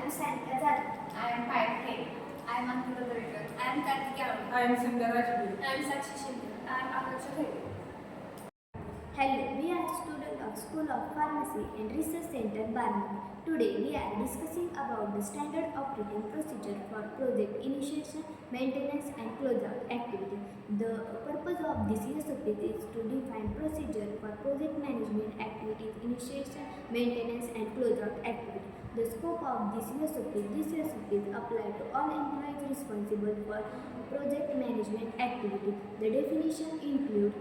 am Sanika Jadhav. I am Payal. I am Ankita Davekar. I am Karthika Arun. I am Sindhya Rajguru. I am Sakshi Shinde. I am Akansha Thede. Hello, we are students of School of Pharmacy and Research Center, Barmani. Today we are discussing about the standard operating procedure for project initiation, maintenance and closeout activity. The purpose of this SOP is to define procedure for project management activities, initiation, maintenance and closeout activity. The scope of this SOP is applied to all employees responsible for project management activity. The definition include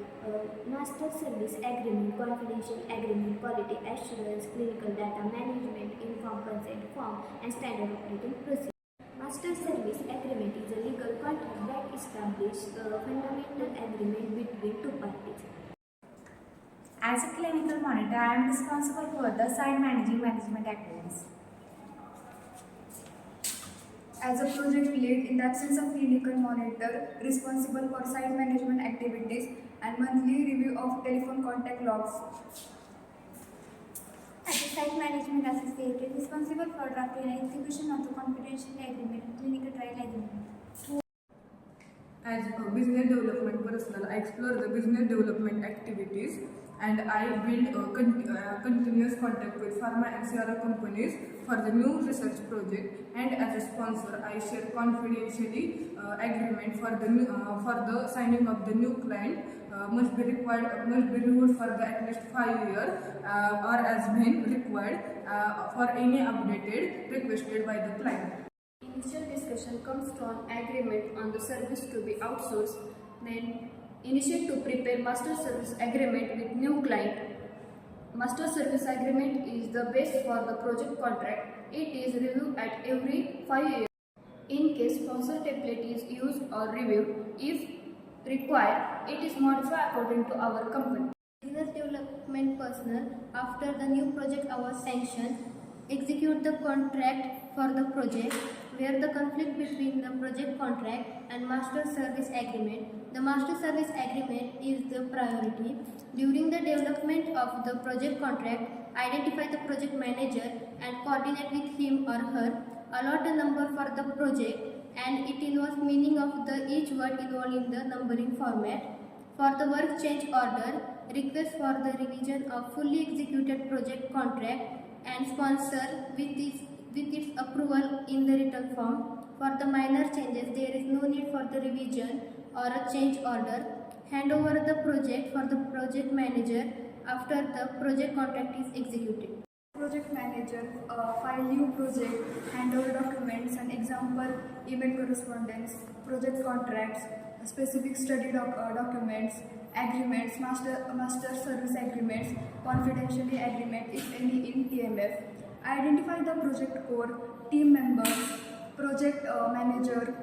master service agreement, confidential agreement, quality assurance, clinical data management, informed consent form, and standard operating procedure. Master service agreement is a legal contract that establishes a fundamental agreement between two parties. As a clinical monitor, I am responsible for the site management activities. As a project lead, in the absence of clinical monitor, responsible for site management activities and monthly review of telephone contact logs. As a site management associate, responsible for drafting and execution of the confidential agreement, clinical trial agreement. As a business development personnel, I explore the business development activities and I build a continuous contact with pharma and CRO companies for the new research project. And as a sponsor, I share confidentially agreement for the signing of the new client must be renewed for the at least 5 years or as when required for any updated requested by the client. Initial discussion comes from agreement on the service to be outsourced, then initiate to prepare master service agreement with new client. Master service agreement is the base for the project contract. It is reviewed at every 5 years. In case sponsor template is used or reviewed, if required, it is modified according to our company. Business development personnel, after the new project was sanctioned, execute the contract for the project where the conflict between the project contract and master service agreement. The master service agreement is the priority. During the development of the project contract, identify the project manager and coordinate with him or her, allot a number for the project and it involves meaning of the each word involved in the numbering format. For the work change order, request for the revision of fully executed project contract and sponsor with its approval in the written form. For the minor changes, there is no need for the revision or a change order. Hand over the project for the project manager after the project contract is executed. Project manager file new project, handle documents and example email correspondence, project contracts, specific study documents, agreements, master service agreements, confidentiality agreement if any in TMF. Identify the project core, team members, project manager,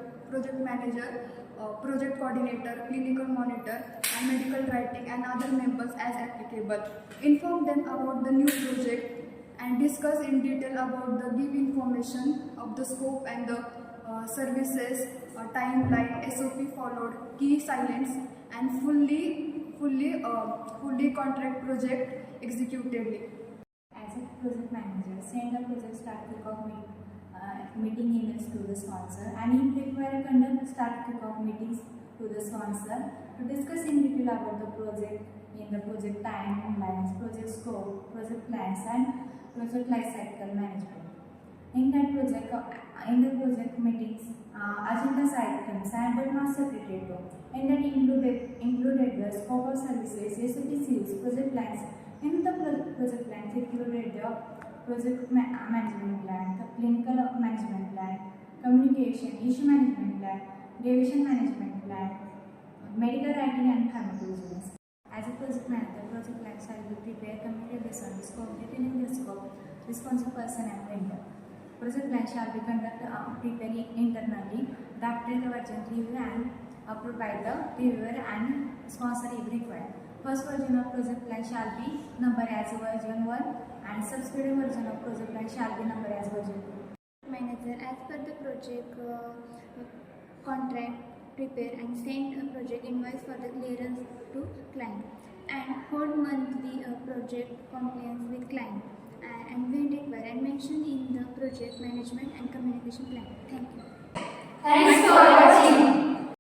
project coordinator, clinical monitor and medical writing and other members as applicable. Inform them about the new project and discuss in detail about the give information of the scope and the services, timeline, SOP followed, key silence and fully contract project executedly. As a project manager, send the project start kickoff meeting emails to the sponsor and if required, conduct start kickoff meetings to the sponsor to discuss in detail about the project, in the project timelines, project scope, project plans and project life cycle management. In the project meetings, agenda items and master criteria and that included the scope of services, SOPs, project plans. In the project plans included the project management plan, the clinical management plan, communication, issue management plan, deviation management plan, medical writing and pharmacovigilance. As a project manager, project plan shall be prepared, committed based on the scope, detailing the scope, responsible person and vendor. Project plan shall be conducted prepared internally, drafted urgent review and approved by the reviewer and sponsor if required. First version of project plan shall be numbered as version 1 and subsequent version of project plan shall be numbered as version 2. Manager, as per the project contract, prepare and send a project invoice for the clearance to client and hold monthly project compliance with client and when required and mention in the project project management and communication plan. Thank you.